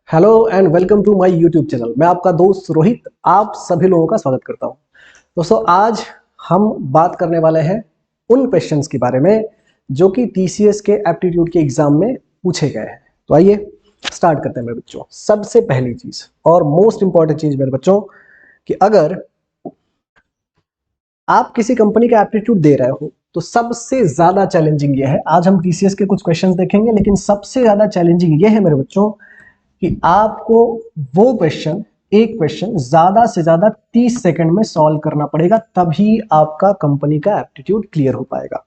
Hello and welcome to my YouTube channel. मैं आपका दोस्त रोहित आप सभी लोगों का स्वागत करता हूं। दोस्तों, आज हम बात करने वाले हैं उन क्वेश्चंस के बारे में जो कि टीसीएस के एप्टीट्यूड के एग्जाम में पूछे गए हैं। तो आइए स्टार्ट करते हैं मेरे बच्चों। सबसे पहली चीज और मोस्ट इंपॉर्टेंट चीज मेरे बच्चों कि अगर आप किसी कंपनी का एप्टीट्यूड दे रहे हो तो सबसे ज्यादा चैलेंजिंग ये है। आज हम टीसीएस के कुछ क्वेश्चंस देखेंगे, लेकिन सबसे ज्यादा चैलेंजिंग ये है मेरे बच्चों कि आपको वो एक क्वेश्चन ज्यादा से ज्यादा 30 सेकंड में सॉल्व करना पड़ेगा, तभी आपका कंपनी का एप्टीट्यूड क्लियर हो पाएगा।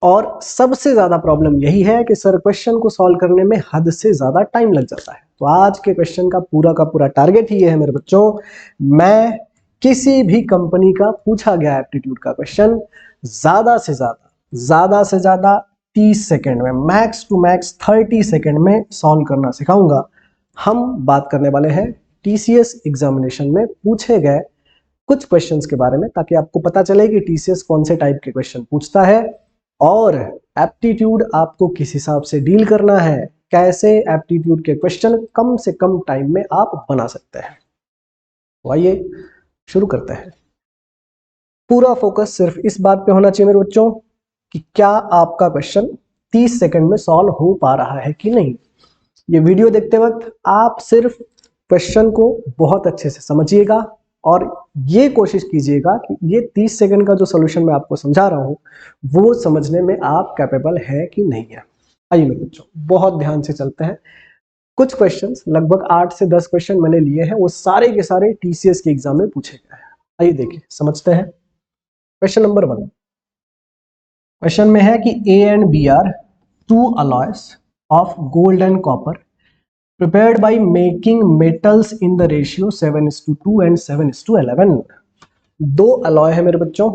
और सबसे ज्यादा प्रॉब्लम यही है कि सर क्वेश्चन को सॉल्व करने में हद से ज्यादा टाइम लग जाता है। तो आज के क्वेश्चन का पूरा टारगेट ही है मेरे बच्चों, मैं किसी भी कंपनी का पूछा गया एप्टीट्यूड का क्वेश्चन ज्यादा से ज्यादा 30 सेकंड में, मैक्स टू मैक्स 30 सेकंड में सॉल्व करना सिखाऊंगा। हम बात करने वाले हैं टीसीएस एग्जामिनेशन में पूछे गए कुछ क्वेश्चंस के बारे में, ताकि आपको पता चले कि टीसीएस कौन से टाइप के क्वेश्चन पूछता है और एप्टीट्यूड आपको किस हिसाब से डील करना है, कैसे एप्टीट्यूड के क्वेश्चन कम से कम टाइम में आप बना सकते हैं। तो आइए शुरू करते हैं। पूरा फोकस सिर्फ इस बात पे होना चाहिए मेरे बच्चों कि क्या आपका क्वेश्चन 30 सेकंड में सॉल्व हो पा रहा है कि नहीं। ये वीडियो देखते वक्त आप सिर्फ क्वेश्चन को बहुत अच्छे से समझिएगा और ये कोशिश कीजिएगा कि ये 30 सेकंड का जो सॉल्यूशन मैं आपको समझा रहा हूं वो समझने में आप कैपेबल है कि नहीं है। आइए मेरे बच्चों, बहुत ध्यान से चलते हैं। कुछ क्वेश्चंस, लगभग 8 से 10 क्वेश्चन मैंने लिए हैं, वो सारे के सारे टीसीएस के एग्जाम में पूछे गए हैं। आइए देखिए, समझते हैं। क्वेश्चन नंबर 1, क्वेश्चन में है कि A and B are two alloys of gold and copper prepared by making metals in the ratio 7:2 and 7:11। दो अलॉय है मेरे बच्चों,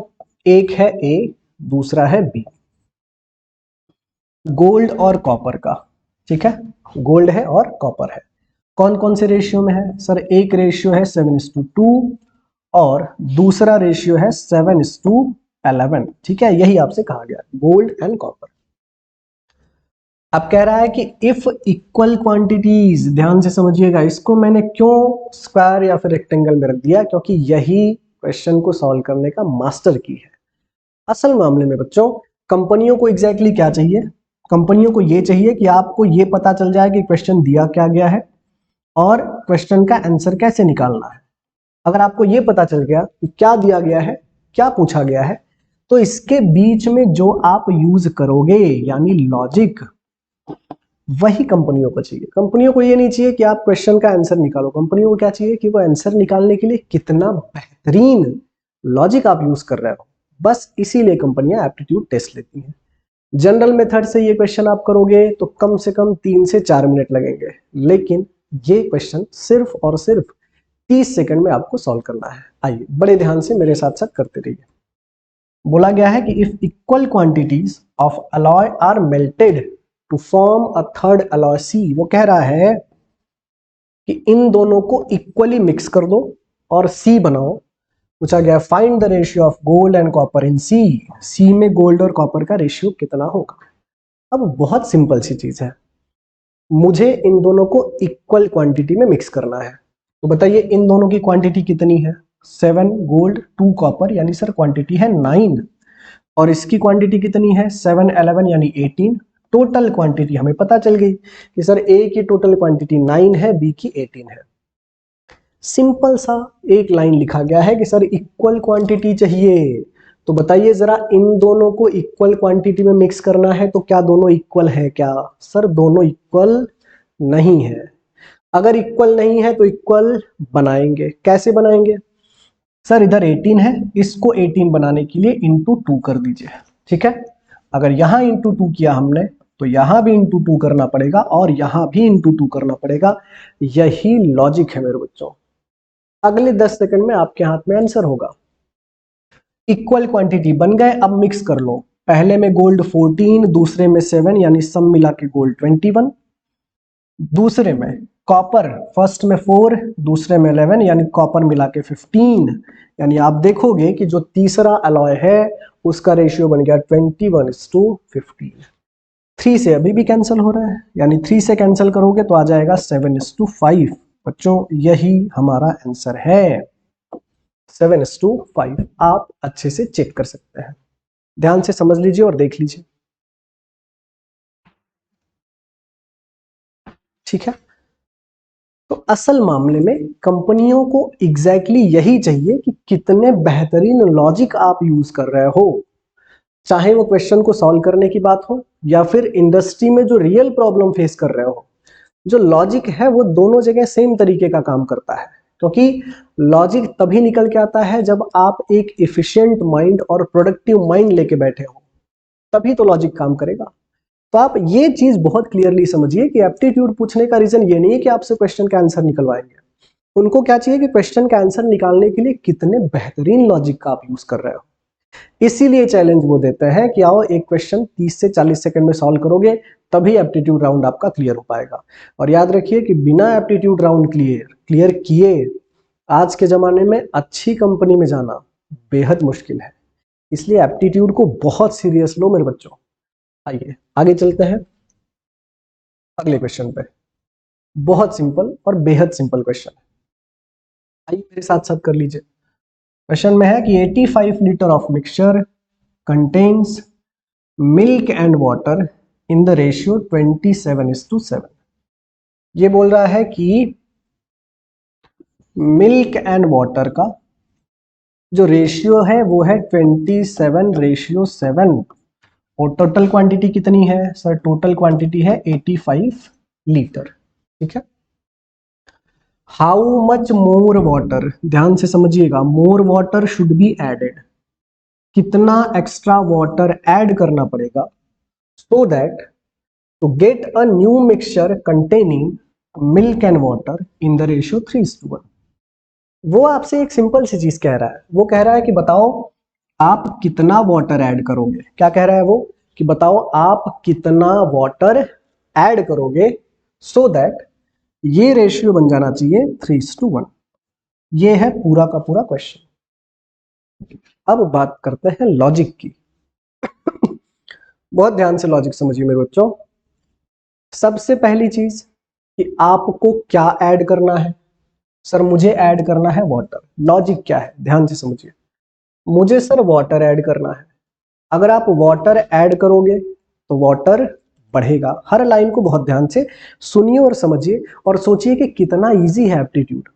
एक है ए, दूसरा है बी, गोल्ड और कॉपर का। ठीक है, गोल्ड है और कॉपर है। कौन कौन से रेशियो में है सर? एक रेशियो है 7:2 और दूसरा रेशियो है 7:11। ठीक है, यही आपसे कहा गया, गोल्ड एंड कॉपर। अब कह रहा है कि इफ इक्वल क्वांटिटीज, ध्यान से समझिएगा, इसको मैंने क्यों स्क्वायर या फिर रेक्टेंगल में रख दिया, क्योंकि यही क्वेश्चन को सॉल्व करने का मास्टर की है। असल मामले में बच्चों, कंपनियों को एग्जैक्टली क्या चाहिए? कंपनियों को ये चाहिए कि आपको ये पता चल जाए कि क्वेश्चन दिया क्या गया है और क्वेश्चन का आंसर कैसे निकालना है। अगर आपको ये पता चल गया कि क्या दिया गया है, क्या पूछा गया है, तो इसके बीच में जो आप यूज करोगे यानी लॉजिक, वही कंपनियों को चाहिए। कंपनियों को ये नहीं चाहिए कि आप क्वेश्चन का आंसर निकालो, कंपनियों को क्या चाहिए कि वो आंसर निकालने के लिए कितना बेहतरीन लॉजिक आप यूज कर रहे हो। बस इसीलिए कंपनियां एप्टीट्यूड टेस्ट लेती हैं। जनरल मेथड से ये क्वेश्चन आप करोगे तो कम से कम 3 से 4 मिनट लगेंगे, लेकिन ये क्वेश्चन सिर्फ और सिर्फ 30 सेकंड में आपको सॉल्व करना है। आइए बड़े ध्यान से मेरे साथ साथ करते रहिए। बोला गया है कि if equal quantities of alloy are melted to form a third alloy C, वो कह रहा है कि इन दोनों को इक्वली मिक्स कर दो और सी बनाओ। पूछा गया find the ratio of gold and copper in C, C में गोल्ड और कॉपर का रेशियो कितना होगा। अब बहुत सिंपल सी चीज है, मुझे इन दोनों को इक्वल क्वांटिटी में मिक्स करना है। तो बताइए इन दोनों की क्वांटिटी कितनी है? 7 गोल्ड 2 कॉपर, यानी सर क्वांटिटी है 9, और इसकी क्वांटिटी कितनी है? 7 11 यानी 18। टोटल क्वांटिटी हमें पता चल गई कि सर ए की टोटल क्वांटिटी 9 है, बी की 18 है। सिंपल सा एक लाइन लिखा गया है कि सर इक्वल क्वांटिटी चाहिए। तो बताइए जरा, इन दोनों को इक्वल क्वांटिटी में मिक्स करना है तो क्या दोनों इक्वल है क्या? सर दोनों इक्वल नहीं है। अगर इक्वल नहीं है तो इक्वल बनाएंगे, कैसे बनाएंगे? सर इधर 18 है, इसको 18 बनाने के लिए इंटू 2 कर दीजिए। ठीक है, अगर यहां इंटू 2 किया हमने तो यहां भी इंटू 2 करना पड़ेगा और यहां भी इंटू 2 करना पड़ेगा। यही लॉजिक है मेरे बच्चों। अगले 10 सेकंड में आपके हाथ में आंसर होगा। इक्वल क्वांटिटी बन गए, अब मिक्स कर लो। पहले में गोल्ड 14, दूसरे में 7 यानी सब मिला के गोल्ड 21, दूसरे में कॉपर, फर्स्ट में 4 दूसरे में 11 यानी कॉपर मिला के 15, यानी आप देखोगे कि जो तीसरा अलॉय है उसका रेशियो बन गया 21:15। 3 से अभी भी कैंसिल हो रहा है, यानी 3 से कैंसिल करोगे तो आ जाएगा 7:5। बच्चों यही हमारा आंसर है, 7:5। आप अच्छे से चेक कर सकते हैं, ध्यान से समझ लीजिए और देख लीजिए। ठीक है, तो असल मामले में कंपनियों को एग्जैक्टली यही चाहिए कि कितने बेहतरीन लॉजिक आप यूज कर रहे हो, चाहे वो क्वेश्चन को सॉल्व करने की बात हो या फिर इंडस्ट्री में जो रियल प्रॉब्लम फेस कर रहे हो। जो लॉजिक है वो दोनों जगह सेम तरीके का काम करता है, क्योंकि लॉजिक तभी निकल के आता है जब आप एक इफिशिएंट माइंड और प्रोडक्टिव माइंड लेके बैठे हो, तभी तो लॉजिक काम करेगा। तो आप ये चीज बहुत क्लियरली समझिए कि एप्टीट्यूड पूछने का रीजन ये नहीं है कि आपसे क्वेश्चन का आंसर निकलवाएंगे। उनको क्या चाहिए कि क्वेश्चन का आंसर निकालने के लिए कितने बेहतरीन लॉजिक का आप यूज कर रहे हो। इसीलिए चैलेंज वो देते हैं कि आओ एक क्वेश्चन 30 से 40 सेकंड में सॉल्व करोगे, तभी एप्टीट्यूड राउंड आपका क्लियर हो पाएगा। और याद रखिए कि बिना एप्टीट्यूड राउंड क्लियर किए आज के जमाने में अच्छी कंपनी में जाना बेहद मुश्किल है। इसलिए एप्टीट्यूड को बहुत सीरियस लो मेरे बच्चों। आइए आगे चलते हैं अगले क्वेश्चन पे। बहुत सिंपल और बेहद सिंपल क्वेश्चन है, आइए मेरे साथ साथ कर लीजिए। क्वेश्चन में है कि 85 litre of mixture contains milk and water in the ratio 27:7। ये बोल रहा है कि मिल्क एंड वाटर का जो रेशियो है वो है 27:7 और टोटल क्वांटिटी कितनी है सर? टोटल क्वांटिटी है 85 लीटर। ठीक है, हाउ मच मोर वाटर, ध्यान से समझिएगा, more water should be added, कितना एक्स्ट्रा वाटर ऐड करना पड़ेगा so that to get a new mixture containing milk and water in the ratio 3:1। वो आपसे एक सिंपल सी चीज कह रहा है, वो कह रहा है कि बताओ आप कितना वाटर ऐड करोगे। क्या कह रहा है वो? कि बताओ आप कितना वाटर ऐड करोगे सो दैट ये रेशियो बन जाना चाहिए 3:1। ये है पूरा का पूरा क्वेश्चन। अब बात करते हैं लॉजिक की। बहुत ध्यान से लॉजिक समझिए मेरे बच्चों। सबसे पहली चीज कि आपको क्या ऐड करना है। सर मुझे ऐड करना है वाटर। लॉजिक क्या है, ध्यान से समझिए। मुझे सर वाटर ऐड करना है। अगर आप वाटर ऐड करोगे तो वाटर बढ़ेगा। हर लाइन को बहुत ध्यान से सुनिए और समझिए और सोचिए कि कितना इजी है एप्टीट्यूड।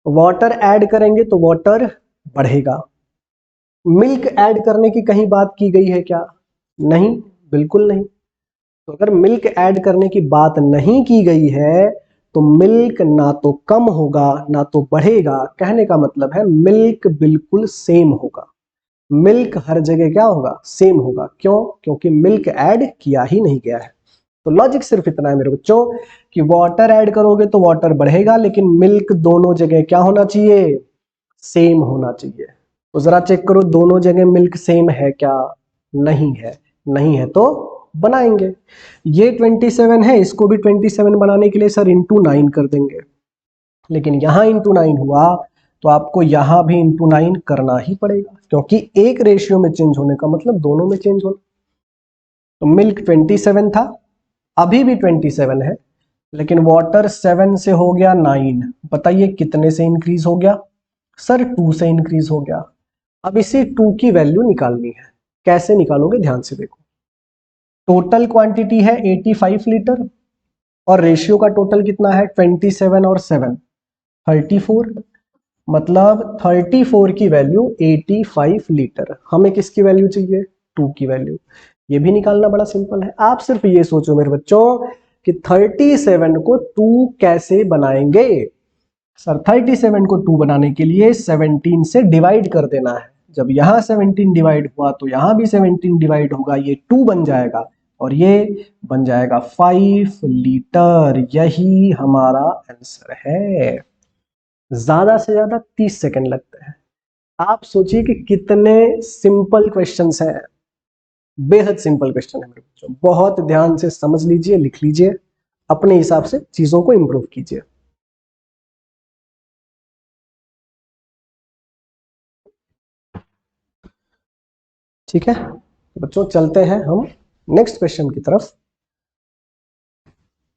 वाटर ऐड करेंगे तो वाटर बढ़ेगा। मिल्क ऐड करने की कहीं बात की गई है क्या? नहीं, बिल्कुल नहीं। तो अगर मिल्क ऐड करने की बात नहीं की गई है तो मिल्क ना तो कम होगा ना तो बढ़ेगा। कहने का मतलब है मिल्क बिल्कुल सेम होगा। मिल्क हर जगह क्या होगा? सेम होगा। क्यों? क्योंकि मिल्क ऐड किया ही नहीं गया है। तो लॉजिक सिर्फ इतना है मेरे बच्चों कि वाटर ऐड करोगे तो वाटर बढ़ेगा, लेकिन मिल्क दोनों जगह क्या होना चाहिए? सेम होना चाहिए। तो जरा चेक करो दोनों जगह मिल्क सेम है क्या? नहीं है। नहीं है तो बनाएंगे। ये 27 है, इसको भी 27 बनाने के लिए सर इंटू 9 कर देंगे, लेकिन यहां इंटू 9 हुआ तो आपको यहां भी इंटू 9 करना ही पड़ेगा, क्योंकि एक रेशियो में चेंज होने का मतलब दोनों में चेंज होना। तो मिल्क 27 था, अभी भी 27 है, लेकिन वाटर 7 से हो गया 9। बताइए कितने से इंक्रीज हो गया? सर 2 से इंक्रीज हो गया। अब इसी 2 की वैल्यू निकालनी है। कैसे निकालोगे? ध्यान से देखो। टोटल क्वांटिटी है 85 लीटर और रेशियो का टोटल कितना है? 27 और 7 34। मतलब 34 की वैल्यू 85 लीटर। हमें किसकी वैल्यू चाहिए? 2 की वैल्यू। ये भी निकालना बड़ा सिंपल है। आप सिर्फ ये सोचो मेरे बच्चों कि 37 को 2 कैसे बनाएंगे। सर 37 को 2 बनाने के लिए 17 से डिवाइड कर देना है। जब यहां 17 डिवाइड हुआ तो यहां भी 17 डिवाइड होगा, ये 2 बन जाएगा और ये बन जाएगा 5 लीटर। यही हमारा आंसर है। ज्यादा से ज्यादा 30 सेकंड लगते हैं। आप सोचिए कि कितने सिंपल क्वेश्चंस हैं। बेहद सिंपल क्वेश्चन है मेरे बच्चों। बहुत ध्यान से समझ लीजिए, लिख लीजिए, अपने हिसाब से चीजों को इंप्रूव कीजिए। ठीक है बच्चों, चलते हैं हम नेक्स्ट क्वेश्चन की तरफ।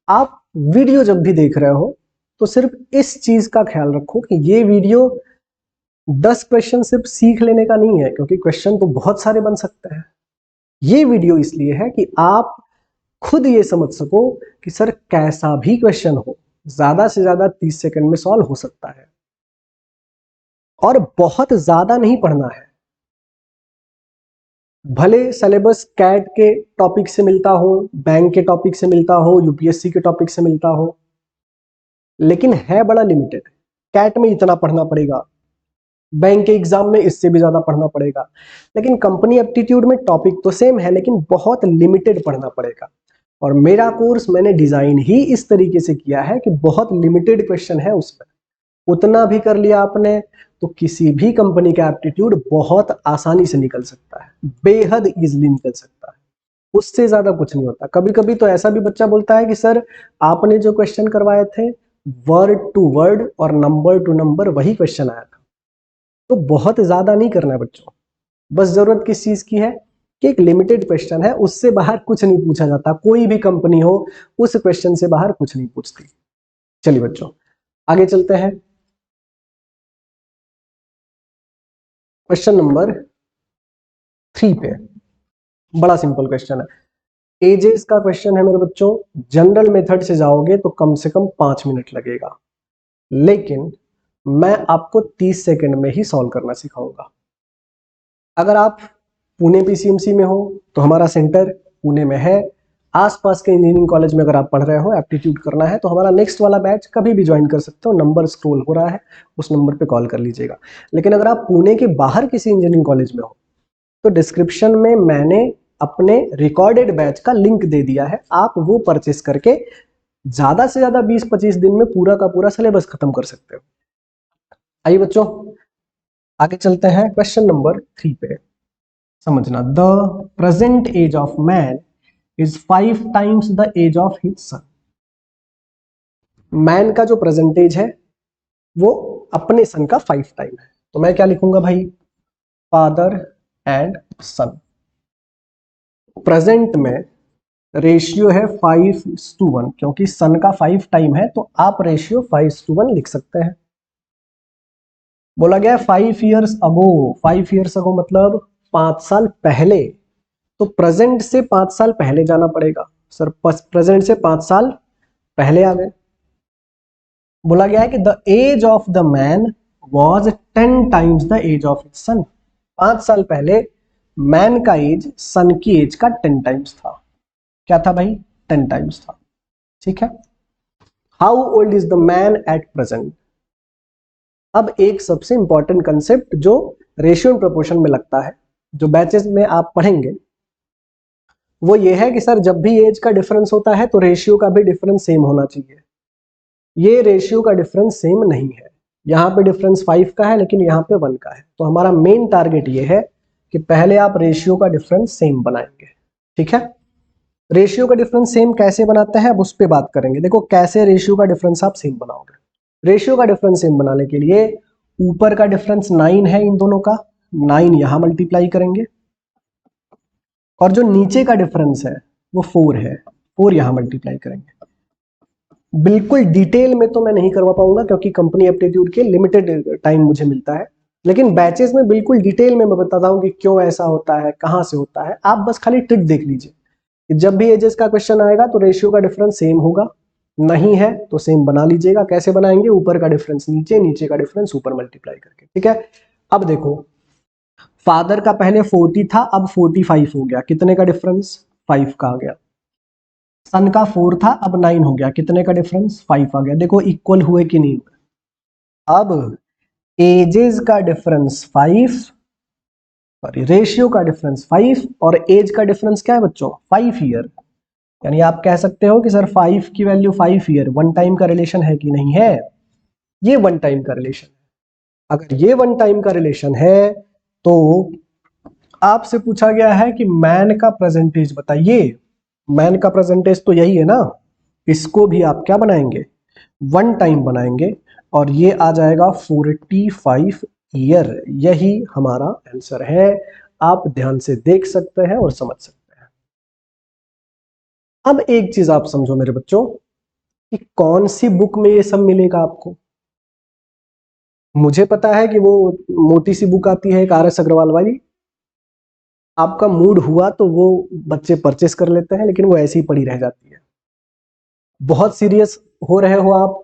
आप वीडियो जब भी देख रहे हो तो सिर्फ इस चीज का ख्याल रखो कि ये वीडियो 10 क्वेश्चन सिर्फ सीख लेने का नहीं है, क्योंकि क्वेश्चन तो बहुत सारे बन सकते हैं। ये वीडियो इसलिए है कि आप खुद ये समझ सको कि सर कैसा भी क्वेश्चन हो ज्यादा से ज्यादा 30 सेकंड में सॉल्व हो सकता है, और बहुत ज्यादा नहीं पढ़ना है। भले सिलेबस कैट के टॉपिक से मिलता हो, बैंक के टॉपिक से मिलता हो, यूपीएससी के टॉपिक से मिलता हो, लेकिन है बड़ा लिमिटेड। कैट में इतना पढ़ना पड़ेगा, बैंक के एग्जाम में इससे भी ज्यादा पढ़ना पड़ेगा, लेकिन कंपनी एप्टीट्यूड में टॉपिक तो सेम है लेकिन बहुत लिमिटेड पढ़ना पड़ेगा। और मेरा कोर्स मैंने डिजाइन ही इस तरीके से किया है कि बहुत लिमिटेड क्वेश्चन है उसमें, उतना भी कर लिया आपने तो किसी भी कंपनी का एप्टीट्यूड बहुत आसानी से निकल सकता है, बेहद इजीली निकल सकता है, उससे ज्यादा कुछ नहीं होता। कभी कभी तो ऐसा भी बच्चा बोलता है कि सर आपने जो क्वेश्चन करवाए थे वर्ड टू वर्ड और नंबर टू नंबर वही क्वेश्चन आया था। तो बहुत ज्यादा नहीं करना है बच्चों, बस जरूरत किस चीज की है कि एक लिमिटेड क्वेश्चन है, उससे बाहर कुछ नहीं पूछा जाता। कोई भी कंपनी हो उस क्वेश्चन से बाहर कुछ नहीं पूछती। चलिए बच्चों आगे चलते हैं। क्वेश्चन नंबर 3 पे बड़ा सिंपल क्वेश्चन है, एजेस का क्वेश्चन है मेरे बच्चों। जनरल मेथड से जाओगे तो कम से कम 5 मिनट लगेगा, लेकिन मैं आपको 30 सेकंड में ही सॉल्व करना सिखाऊंगा। अगर आप पुणे पीसीएमसी में हो तो हमारा सेंटर पुणे में है। आसपास के इंजीनियरिंग कॉलेज में अगर आप पढ़ रहे हो, एप्टीट्यूड करना है, तो हमारा नेक्स्ट वाला बैच कभी भी ज्वाइन कर सकते हो। नंबर स्क्रॉल हो रहा है, उस नंबर पे कॉल कर लीजिएगा। लेकिन अगर आप पुणे के बाहर किसी इंजीनियरिंग कॉलेज में हो तो डिस्क्रिप्शन में मैंने अपने रिकॉर्डेड बैच का लिंक दे दिया है, आप वो परचेस करके ज्यादा से ज्यादा 20-25 दिन में पूरा का पूरा सिलेबस खत्म कर सकते हो। आइए बच्चों आगे चलते हैं क्वेश्चन नंबर 3 पे। समझना, the present age of man is 5 times the age of his son. Man का जो प्रेजेंट एज है वो अपने सन का 5 टाइम है। तो मैं क्या लिखूंगा भाई, फादर एंड सन। प्रेजेंट में रेशियो है 5:1, क्योंकि सन का 5 टाइम है तो आप रेशियो 5:1 लिख सकते हैं। बोला गया 5 ईयर्स अगो, 5 ईयर्स अगो मतलब 5 साल पहले, तो प्रेजेंट से 5 साल पहले जाना पड़ेगा। सर प्रेजेंट से 5 साल पहले आ गए। बोला गया है कि the age of the man was 10 times the age of his son. 5 साल पहले मैन का एज सन की एज का 10 टाइम्स था। क्या था भाई, 10 टाइम्स था। ठीक है, how old is the man at present. अब एक सबसे इंपॉर्टेंट कंसेप्ट जो रेशियो एंड प्रोपोर्शन में लगता है, जो बैचेस में आप पढ़ेंगे, वो ये है कि सर जब भी एज का डिफरेंस होता है तो रेशियो का भी डिफरेंस सेम होना चाहिए। ये रेशियो का डिफरेंस सेम नहीं है, यहाँ पे डिफरेंस 5 का है लेकिन यहाँ पे 1 का है। तो हमारा मेन टारगेट ये है कि पहले आप रेशियो का डिफरेंस सेम बनाएंगे। ठीक है, रेशियो का डिफरेंस सेम कैसे बनाते हैं अब उस पर बात करेंगे। देखो कैसे रेशियो का डिफरेंस आप सेम बनाओगे। रेशियो का डिफरेंस सेम बनाने के लिए ऊपर का डिफरेंस 9 है इन दोनों का, 9 यहां मल्टीप्लाई करेंगे, और जो नीचे का डिफरेंस है वो 4 है, 4 यहां मल्टीप्लाई करेंगे। बिल्कुल डिटेल में तो मैं नहीं करवा पाऊंगा क्योंकि कंपनी एप्टीट्यूड के लिमिटेड टाइम मुझे मिलता है, लेकिन बैचेस में बिल्कुल डिटेल में मैं बताता हूं कि क्यों ऐसा होता है, कहां से होता है। आप बस खाली ट्रिक देख लीजिए, जब भी एजेस का क्वेश्चन आएगा तो रेशियो का डिफरेंस सेम होगा, नहीं है तो सेम बना लीजिएगा। कैसे बनाएंगे, ऊपर का डिफरेंस नीचे, नीचे का डिफरेंस ऊपर मल्टीप्लाई करके। ठीक है, अब देखो फादर का पहले 40 था, अब 45 हो गया, कितने का डिफरेंस, 5 का आ गया। सन का 4 था, अब 9 हो गया, कितने का डिफरेंस, 5 आ गया। देखो इक्वल हुए कि नहीं हुए। अब एजेस का डिफरेंस 5, सॉरी रेशियो का डिफरेंस 5 और एज का डिफरेंस क्या है बच्चों, 5 ईयर। यानी आप कह सकते हो कि सर 5 की वैल्यू 5 ईयर, 1 टाइम का रिलेशन है कि नहीं है, ये 1 टाइम का रिलेशन है। अगर ये 1 टाइम का रिलेशन है तो आपसे पूछा गया है कि मैन का प्रेजेंटेज बताइए। मैन का प्रेजेंटेज तो यही है ना, इसको भी आप क्या बनाएंगे, 1 टाइम बनाएंगे, और ये आ जाएगा 45 ईयर। यही हमारा आंसर है, आप ध्यान से देख सकते हैं और समझ सकते हैं। अब एक चीज आप समझो मेरे बच्चों, कि कौन सी बुक में ये सब मिलेगा आपको। मुझे पता है कि वो मोटी सी बुक आती है एक RS अग्रवाल वाली, आपका मूड हुआ तो वो बच्चे परचेस कर लेते हैं, लेकिन वो ऐसी ही पड़ी रह जाती है। बहुत सीरियस हो रहे हो आप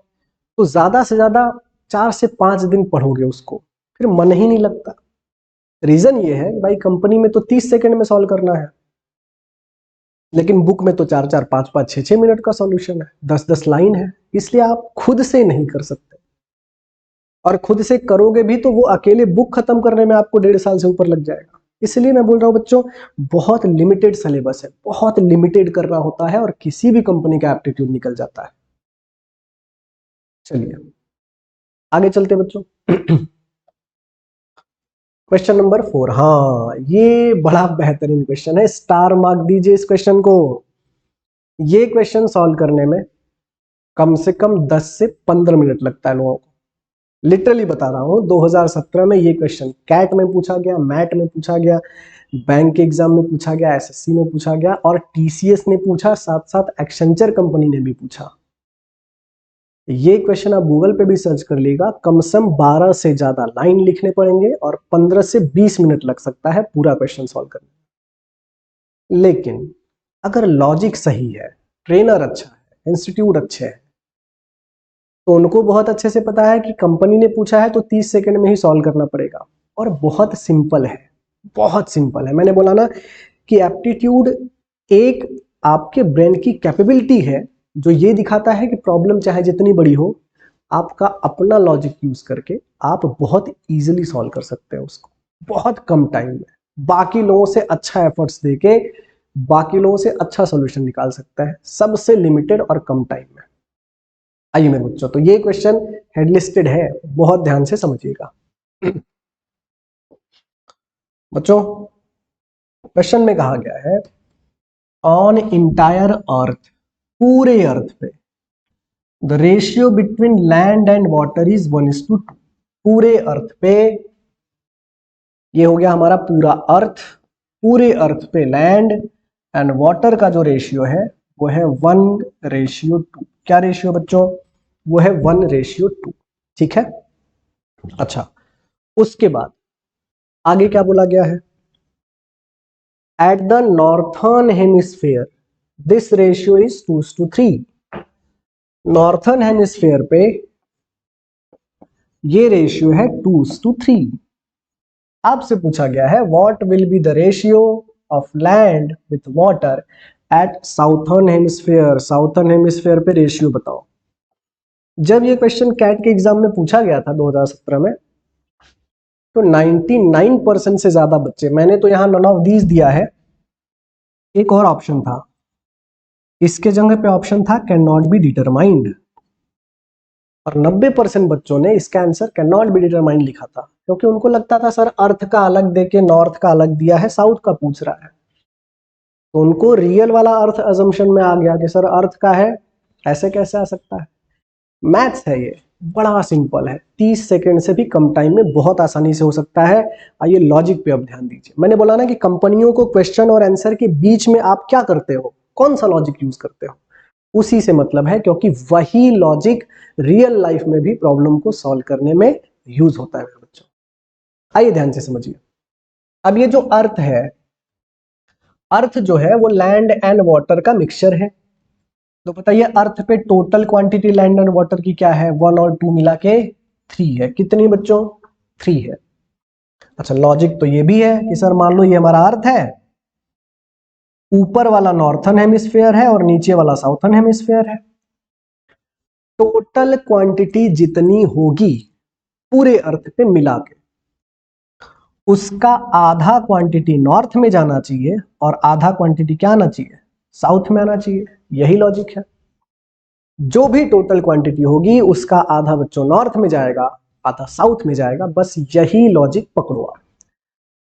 तो ज्यादा से ज्यादा 4 से 5 दिन पढ़ोगे उसको, फिर मन ही नहीं लगता। रीजन ये है कि भाई कंपनी में तो 30 सेकंड में सॉल्व करना है, लेकिन बुक में तो 4-4, 5-5, 6-6 मिनट का सॉल्यूशन है, 10-10 लाइन है, इसलिए आप खुद से नहीं कर सकते। और खुद से करोगे भी तो वो अकेले बुक खत्म करने में आपको 1.5 साल से ऊपर लग जाएगा। इसलिए मैं बोल रहा हूं बच्चों, बहुत लिमिटेड सिलेबस है, बहुत लिमिटेड करना होता है और किसी भी कंपनी का एप्टीट्यूड निकल जाता है। चलिए आगे चलते बच्चों। क्वेश्चन नंबर 4, हाँ ये बड़ा बेहतरीन क्वेश्चन है, स्टार मार्क दीजिए इस क्वेश्चन को। ये क्वेश्चन सॉल्व करने में कम से कम 10 से 15 मिनट लगता है लोगों को, लिटरली बता रहा हूं। 2017 में ये क्वेश्चन कैट में पूछा गया, मैट में पूछा गया, बैंक के एग्जाम में पूछा गया, SSC में पूछा गया और TCS ने पूछा, साथ साथ एक्सेंचर कंपनी ने भी पूछा। ये क्वेश्चन आप गूगल पे भी सर्च कर लीजिएगा, कम से कम 12 से ज्यादा लाइन लिखने पड़ेंगे और 15 से 20 मिनट लग सकता है पूरा क्वेश्चन सॉल्व करने में। लेकिन अगर लॉजिक सही है, ट्रेनर अच्छा है, इंस्टीट्यूट अच्छे हैं, तो उनको बहुत अच्छे से पता है कि कंपनी ने पूछा है तो 30 सेकंड में ही सॉल्व करना पड़ेगा। और बहुत सिंपल है, बहुत सिंपल है। मैंने बोला ना कि एप्टीट्यूड एक आपके ब्रेन की कैपेबिलिटी है जो ये दिखाता है कि प्रॉब्लम चाहे जितनी बड़ी हो, आपका अपना लॉजिक यूज करके आप बहुत इजीली सॉल्व कर सकते हैं उसको, बहुत कम टाइम में, बाकी लोगों से अच्छा एफर्ट्स देके बाकी लोगों से अच्छा सॉल्यूशन निकाल सकता है, सबसे लिमिटेड और कम टाइम में। आइए मेरे बच्चों, तो ये क्वेश्चन हेडलिस्टेड है, बहुत ध्यान से समझिएगा बच्चों। क्वेश्चन में कहा गया है ऑन इंटायर अर्थ, पूरे अर्थ पे the ratio between land and water is 1:2। पूरे अर्थ पे, ये हो गया हमारा पूरा अर्थ, पूरे अर्थ पे लैंड एंड वाटर का जो रेशियो है वो है 1:2। क्या रेशियो बच्चों? वो है 1:2। ठीक है, अच्छा उसके बाद आगे क्या बोला गया है? At the northern hemisphere this ratio is 2:3। Northern hemisphere पे ये रेशियो है 2:3। आपसे पूछा गया है what will be the ratio of land with water at southern hemisphere. Southern hemisphere पे रेशियो बताओ। जब ये क्वेश्चन कैट के एग्जाम में पूछा गया था 2017 में, तो 99% से ज्यादा बच्चे, मैंने तो यहां नन ऑफ दीज दिया है, एक और ऑप्शन था, इसके जगह पे ऑप्शन था कैन नॉट बी डिटरमाइंड, और 90% बच्चों ने इसका answer can not be determined लिखा था, क्योंकि उनको लगता था सर अर्थ का अलग देके नॉर्थ का अलग दिया है, साउथ का पूछ रहा है, तो उनको रियल वाला अर्थ अजम्पशन में आ गया कि सर अर्थ का है, ऐसे कैसे आ सकता है। मैथ्स है ये, बड़ा सिंपल है, 30 सेकंड से भी कम टाइम में बहुत आसानी से हो सकता है। आइए लॉजिक पे अब ध्यान दीजिए। मैंने बोला ना कि कंपनियों को क्वेश्चन और आंसर के बीच में आप क्या करते हो, कौन सा लॉजिक यूज करते हो, उसी से मतलब है, क्योंकि वही लॉजिक रियल लाइफ में भी प्रॉब्लम को सॉल्व करने में यूज होता है मेरे बच्चों। आइए ध्यान से समझिए। अब ये जो अर्थ है, अर्थ जो है वो लैंड एंड वाटर का मिक्सचर है। तो बताइए अर्थ पे total quantity land and water की क्या है? 1 और 2 मिला के 3 है। कितनी बच्चों? 3 है। अच्छा लॉजिक तो ये भी है कि सर मान लो ये हमारा अर्थ है, ऊपर वाला नॉर्थर्न हेमिस्फीयर है और नीचे वाला साउथर्न हेमिस्फीयर है। टोटल क्वांटिटी जितनी होगी पूरे अर्थ पे मिला के, उसका आधा क्वांटिटी नॉर्थ में जाना चाहिए और आधा क्वांटिटी क्या आना चाहिए? साउथ में आना चाहिए। यही लॉजिक है। जो भी टोटल क्वांटिटी होगी उसका आधा बच्चों नॉर्थ में जाएगा, आधा साउथ में जाएगा, बस यही लॉजिक पकड़ो आप।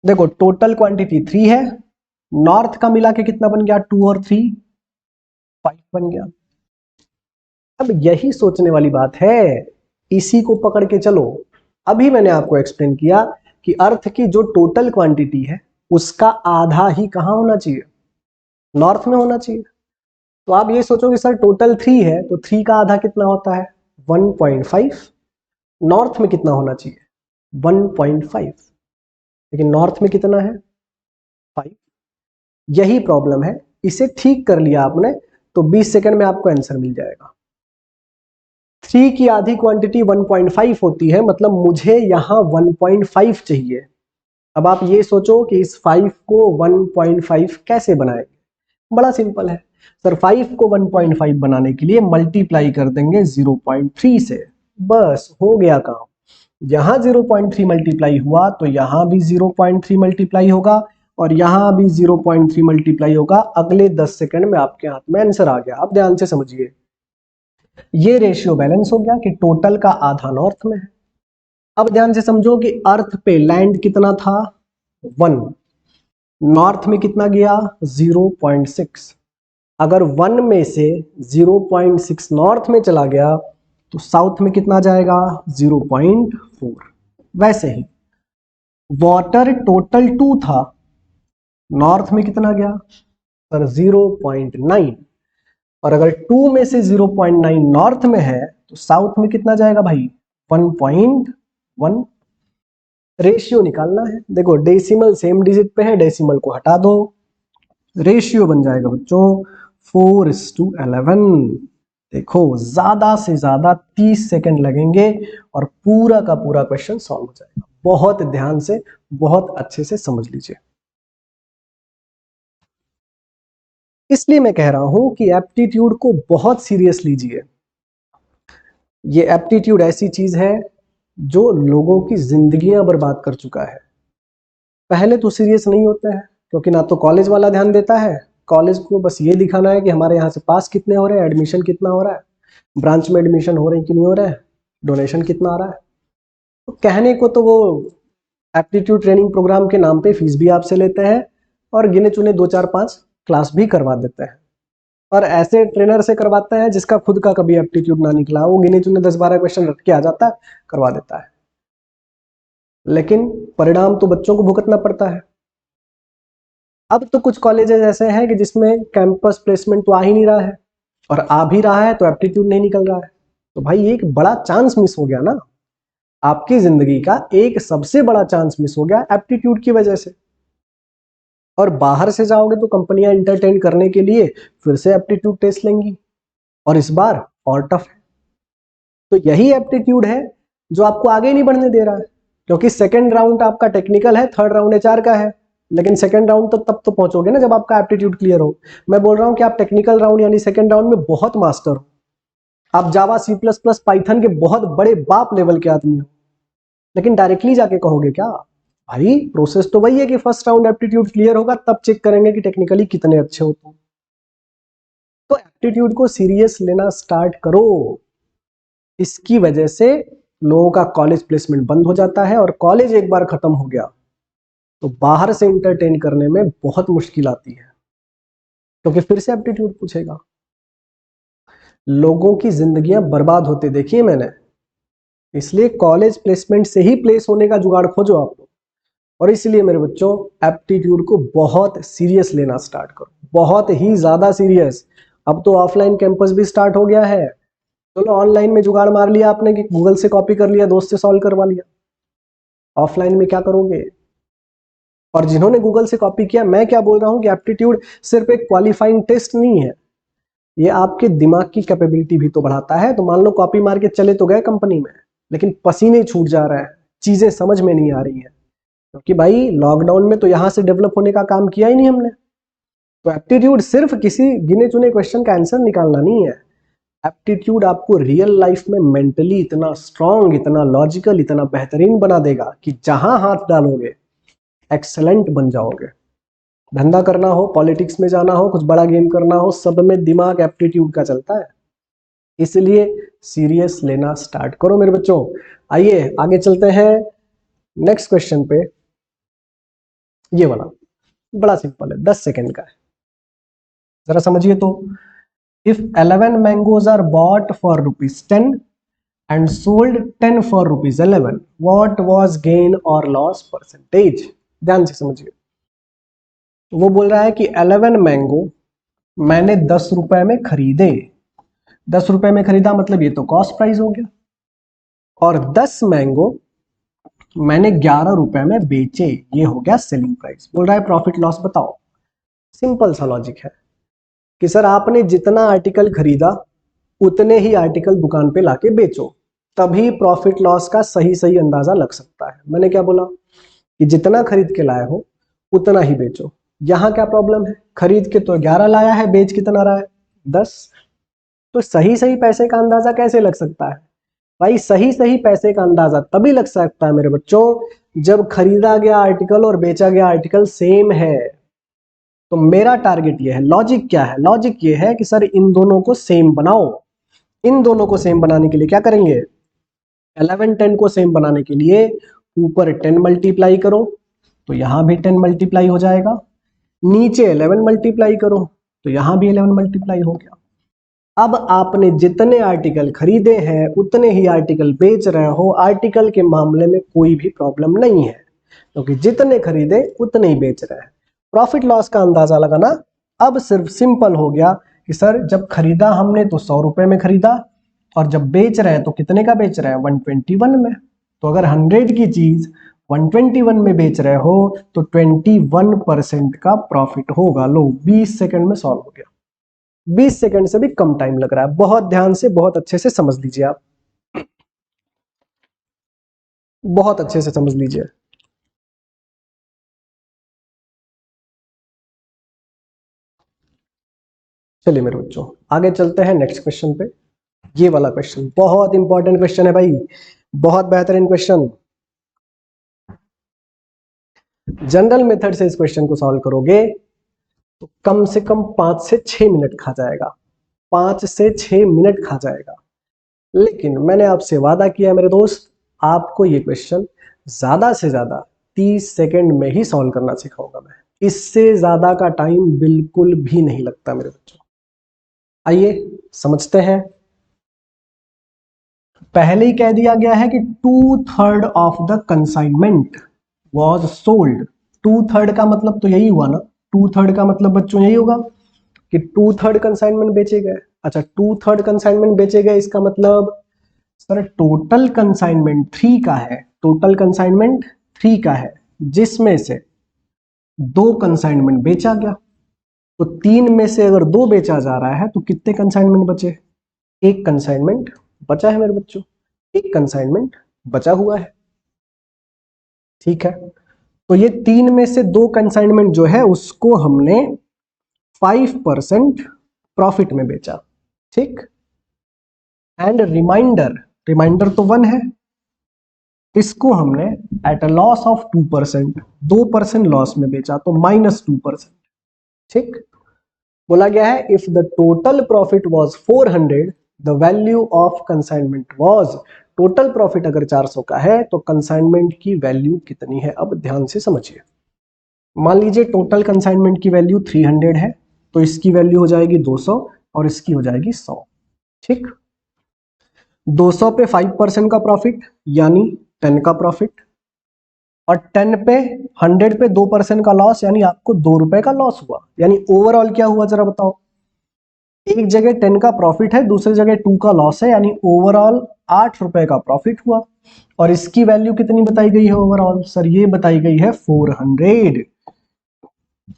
देखो टोटल क्वांटिटी 3 है, नॉर्थ का मिला के कितना बन गया? 2 और 3 5 बन गया। अब यही सोचने वाली बात है, इसी को पकड़ के चलो। अभी मैंने आपको एक्सप्लेन किया कि अर्थ की जो टोटल क्वांटिटी है उसका आधा ही कहां होना चाहिए? नॉर्थ में होना चाहिए। तो आप ये सोचो कि सर टोटल 3 है, तो 3 का आधा कितना होता है 1.5। नॉर्थ में कितना होना चाहिए 1.5, लेकिन नॉर्थ में कितना है 5। यही प्रॉब्लम है, इसे ठीक कर लिया आपने तो 20 सेकंड में आपको आंसर मिल जाएगा। 3 की आधी क्वांटिटी 1.5 होती है, मतलब मुझे यहां 1.5 चाहिए। अब आप ये सोचो कि इस 5 को 1.5 कैसे बनाएंगे। बड़ा सिंपल है सर, 5 को 1.5 बनाने के लिए मल्टीप्लाई कर देंगे 0.3 से, बस हो गया काम। यहां 0.3 मल्टीप्लाई हुआ तो यहां भी 0.3 मल्टीप्लाई होगा और यहां भी 0.3 मल्टीप्लाई होगा। अगले 10 सेकंड में आपके हाथ में आंसर आ गया। आप ध्यान से समझिए, ये रेशियो बैलेंस हो गया कि टोटल का आधा नॉर्थ में है। अब ध्यान से समझो कि अर्थ पे लैंड कितना था 1, नॉर्थ में कितना गया 0.6। अगर 1 में से 0.6 नॉर्थ में चला गया तो साउथ में कितना जाएगा 0.4। वैसे ही वाटर टोटल 2 था, नॉर्थ में कितना गया सर 0.9, और अगर 2 में से 0.9 नॉर्थ में है तो साउथ में कितना जाएगा भाई 1.1। रेशियो निकालना है, देखो डेसिमल सेम डिजिट पे है, डेसिमल को हटा दो, रेशियो बन जाएगा बच्चों 4:11। देखो ज्यादा से ज्यादा 30 सेकंड लगेंगे और पूरा का पूरा क्वेश्चन सॉल्व हो जाएगा। बहुत ध्यान से बहुत अच्छे से समझ लीजिए। इसलिए मैं कह रहा हूं कि एप्टीट्यूड को बहुत सीरियस लीजिए। ये एप्टीट्यूड ऐसी चीज है जो लोगों की जिंदगियां बर्बाद कर चुका है। पहले तो सीरियस नहीं होते हैं क्योंकि ना तो कॉलेज वाला ध्यान देता है, कॉलेज को बस ये दिखाना है कि हमारे यहाँ से पास कितने हो रहे हैं, एडमिशन कितना हो रहा है, ब्रांच में एडमिशन हो रहे हैं कि नहीं हो रहा है, डोनेशन कितना आ रहा है। तो कहने को तो वो एप्टीट्यूड ट्रेनिंग प्रोग्राम के नाम पे फीस भी आपसे लेते हैं और गिने चुने 2 4 5 क्लास भी करवा देते हैं, और ऐसे ट्रेनर से करवाते हैं जिसका खुद का कभी एप्टीट्यूड ना निकला, वो गिने चुने 10 12 क्वेश्चन रट के आ जाता है, करवा देता है, लेकिन परिणाम तो बच्चों को भुगतना पड़ता है। अब तो कुछ कॉलेजेस ऐसे हैं कि जिसमें कैंपस प्लेसमेंट तो आ ही नहीं रहा है, और आ भी रहा है तो एप्टीट्यूड नहीं निकल रहा है। तो भाई एक बड़ा चांस मिस हो गया ना, आपकी जिंदगी का एक सबसे बड़ा चांस मिस हो गया एप्टीट्यूड की वजह से। और बाहर से जाओगे तो कंपनियां एंटरटेन करने के लिए फिर से एप्टीट्यूड टेस्ट लेंगी, और इस बार और टफ है। तो यही एप्टीट्यूड है जो आपको आगे नहीं बढ़ने दे रहा है, क्योंकि सेकंड राउंड आपका टेक्निकल है, थर्ड राउंड एचआर का है, लेकिन सेकंड राउंड तो तब तो पहुंचोगे ना जब आपका एप्टीट्यूड क्लियर हो। मैं बोल रहा हूं कि आप टेक्निकल राउंड यानी सेकंड राउंड में बहुत मास्टर हो, आप जावा सी प्लस प्लस पाइथन के बहुत बड़े बाप लेवल के आदमी हो, लेकिन डायरेक्टली जाके कहोगे क्या भाई, प्रोसेस तो वही है कि फर्स्ट राउंड एप्टीट्यूड क्लियर होगा तब चेक करेंगे कि टेक्निकली कितने अच्छे हो तुम। तो एप्टीट्यूड को सीरियस लेना स्टार्ट करो। इसकी वजह से लोगों का कॉलेज प्लेसमेंट बंद हो जाता है, और कॉलेज एक बार खत्म हो गया तो बाहर से इंटरटेन करने में बहुत मुश्किल आती है, क्योंकि फिर से एप्टीट्यूड पूछेगा। लोगों की जिंदगियां बर्बाद होते देखिए मैंने, इसलिए कॉलेज प्लेसमेंट से ही प्लेस होने का जुगाड़ खोजो आप लोग। और इसलिए मेरे बच्चों एप्टीट्यूड को बहुत सीरियस लेना स्टार्ट करो, बहुत ही ज्यादा सीरियस। अब तो ऑफलाइन कैंपस भी स्टार्ट हो गया है, चलो ऑनलाइन में जुगाड़ मार लिया आपने कि गूगल से कॉपी कर लिया, दोस्त से सॉल्व करवा लिया, ऑफलाइन में क्या करोगे। और जिन्होंने गूगल से कॉपी किया, मैं क्या बोल रहा हूं कि एप्टीट्यूड सिर्फ एक क्वालिफाइंग टेस्ट नहीं है, ये आपके दिमाग की कैपेबिलिटी भी तो बढ़ाता है। तो मान लो कॉपी मार के चले तो गए कंपनी में, लेकिन पसीने छूट जा रहा है, चीजें समझ में नहीं आ रही है, क्योंकि भाई लॉकडाउन में तो यहां से डेवलप होने का काम किया ही नहीं हमने। तो एप्टीट्यूड सिर्फ किसी गिने चुने क्वेश्चन का आंसर निकालना नहीं है, एप्टीट्यूड आपको रियल लाइफ में मेंटली इतना स्ट्रांग, इतना लॉजिकल, इतना बेहतरीन बना देगा कि जहां हाथ डालोगे एक्सेलेंट बन जाओगे। धंधा करना हो, पॉलिटिक्स में जाना हो, कुछ बड़ा गेम करना हो, सब में दिमाग एप्टीट्यूड का चलता है। इसलिए सीरियस लेना स्टार्ट करो मेरे बच्चों। आइए आगे चलते हैं नेक्स्ट क्वेश्चन पे। ये वाला बड़ा सिंपल है, 10 सेकंड का है, जरा समझिए तो। If 11 mangoes are bought for ₹10 and sold 10 for ₹11, what was gain or loss percentage? ध्यान से समझिए। वो बोल रहा है कि 11 मैंगो मैंने 10 रुपए में खरीदे, 10 रुपए में खरीदा मतलब ये तो कॉस्ट प्राइस हो गया, और 10 मैंगो मैंने 11 रुपए में बेचे, ये हो गया सेलिंग प्राइस। बोल रहा है प्रॉफिट लॉस बताओ। सिंपल सा लॉजिक है कि सर आपने जितना आर्टिकल खरीदा उतने ही आर्टिकल दुकान पे लाके बेचो, तभी प्रॉफिट लॉस का सही सही अंदाजा लग सकता है। मैंने क्या बोला कि जितना खरीद के लाए हो उतना ही बेचो। यहां क्या प्रॉब्लम है, खरीद के तो 11 लाया है, बेच कितना रहा है 10, तो सही सही पैसे का अंदाजा कैसे लग सकता है भाई? सही सही पैसे का अंदाजा तभी लग सकता है मेरे बच्चों जब खरीदा गया आर्टिकल और बेचा गया आर्टिकल सेम है। तो मेरा टारगेट ये है, लॉजिक क्या है, लॉजिक ये है कि सर इन दोनों को सेम बनाओ। इन दोनों को सेम बनाने के लिए क्या करेंगे, 11 10 को सेम बनाने के लिए ऊपर 10 मल्टीप्लाई करो तो यहां भी 10 मल्टीप्लाई हो जाएगा, नीचे 11 मल्टीप्लाई करो तो यहां भी 11 मल्टीप्लाई हो गया। अब आपने जितने आर्टिकल खरीदे हैं उतने ही आर्टिकल बेच रहे हो, आर्टिकल के मामले में कोई भी प्रॉब्लम नहीं है क्योंकि जितने खरीदे उतने ही बेच रहे हैं। प्रॉफिट लॉस का अंदाजा लगाना अब सिर्फ सिंपल हो गया कि सर जब खरीदा हमने तो 100 रुपए में खरीदा और जब बेच रहे हैं तो कितने का बेच रहे हैं 121 में। तो अगर 100 की चीज 121 में बेच रहे हो तो 21% का प्रॉफिट होगा। लो 20 सेकंड में सॉल्व हो गया, 20 सेकंड से भी कम टाइम लग रहा है। बहुत ध्यान से बहुत अच्छे से समझ लीजिए, आप बहुत अच्छे से समझ लीजिए। चलिए मेरे बच्चों आगे चलते हैं नेक्स्ट क्वेश्चन पे। ये वाला क्वेश्चन बहुत इंपॉर्टेंट क्वेश्चन है भाई, बहुत बेहतरीन क्वेश्चन। जनरल मेथड से इस क्वेश्चन को सॉल्व करोगे तो कम से कम 5 से 6 मिनट खा जाएगा, 5 से 6 मिनट खा जाएगा। लेकिन मैंने आपसे वादा किया मेरे दोस्त, आपको ये क्वेश्चन ज्यादा से ज्यादा 30 सेकंड में ही सॉल्व करना सिखाऊंगा मैं, इससे ज्यादा का टाइम बिल्कुल भी नहीं लगता मेरे बच्चों। आइए समझते हैं। पहले ही कह दिया गया है कि 2/3 of the consignment was sold. 2/3 का मतलब तो यही हुआ ना, 2/3 का मतलब बच्चों यही होगा कि 2/3 कंसाइनमेंट बेचे गए। अच्छा 2/3 कंसाइनमेंट बेचे गए इसका मतलब सर टोटल कंसाइनमेंट 3 का है, टोटल कंसाइनमेंट 3 का है जिसमें से 2 कंसाइनमेंट बेचा गया। तो 3 में से अगर 2 बेचा जा रहा है तो कितने कंसाइनमेंट बचे, एक कंसाइनमेंट बचा है मेरे बच्चों, एक कंसाइनमेंट बचा हुआ है। ठीक है, तो ये 3 में से 2 कंसाइनमेंट जो है उसको हमने 5% प्रॉफिट में बेचा। ठीक, एंड रिमाइंडर, रिमाइंडर तो 1 है, इसको हमने at a loss of 2%, 2% loss में बेचा तो -2%। ठीक, बोला गया है if the total profit was 400 the value of consignment was, total profit अगर 400 का है तो कंसाइनमेंट की वैल्यू कितनी है। अब ध्यान से समझिए, मान लीजिए टोटल कंसाइनमेंट की वैल्यू 300 है तो इसकी वैल्यू हो जाएगी 200 और इसकी हो जाएगी 100। ठीक, 200 पे 5% का प्रॉफिट यानी 10 का प्रॉफिट, और 10 पे 100 पे 2% का लॉस यानी आपको 2 रुपए का लॉस हुआ। यानी ओवरऑल क्या हुआ जरा बताओ, एक जगह 10 का प्रॉफिट है दूसरी जगह 2 का लॉस है, यानी ओवरऑल 8 रुपए का प्रॉफिट हुआ। और इसकी वैल्यू कितनी बताई गई है ओवरऑल, सर ये बताई गई है 400,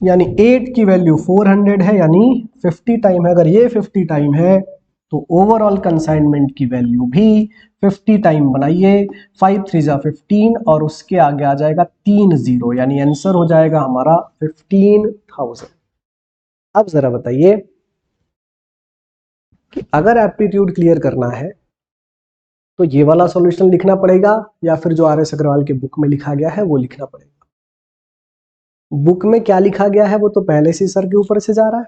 यानी 8 की वैल्यू 400 है यानी 50 टाइम है। अगर ये 50 टाइम है तो ओवरऑल कंसाइनमेंट की वैल्यू भी 50 टाइम बनाइए, 5 3 जा 15 और उसके आगे आ जाएगा 3 0, यानी आंसर हो जाएगा हमारा 15,000। अब जरा बताइए कि अगर एप्टीट्यूड क्लियर करना है तो ये वाला सॉल्यूशन लिखना पड़ेगा या फिर जो RS अग्रवाल के बुक में लिखा गया है वो लिखना पड़ेगा। बुक में क्या लिखा गया है वो तो पहले से सर के ऊपर से जा रहा है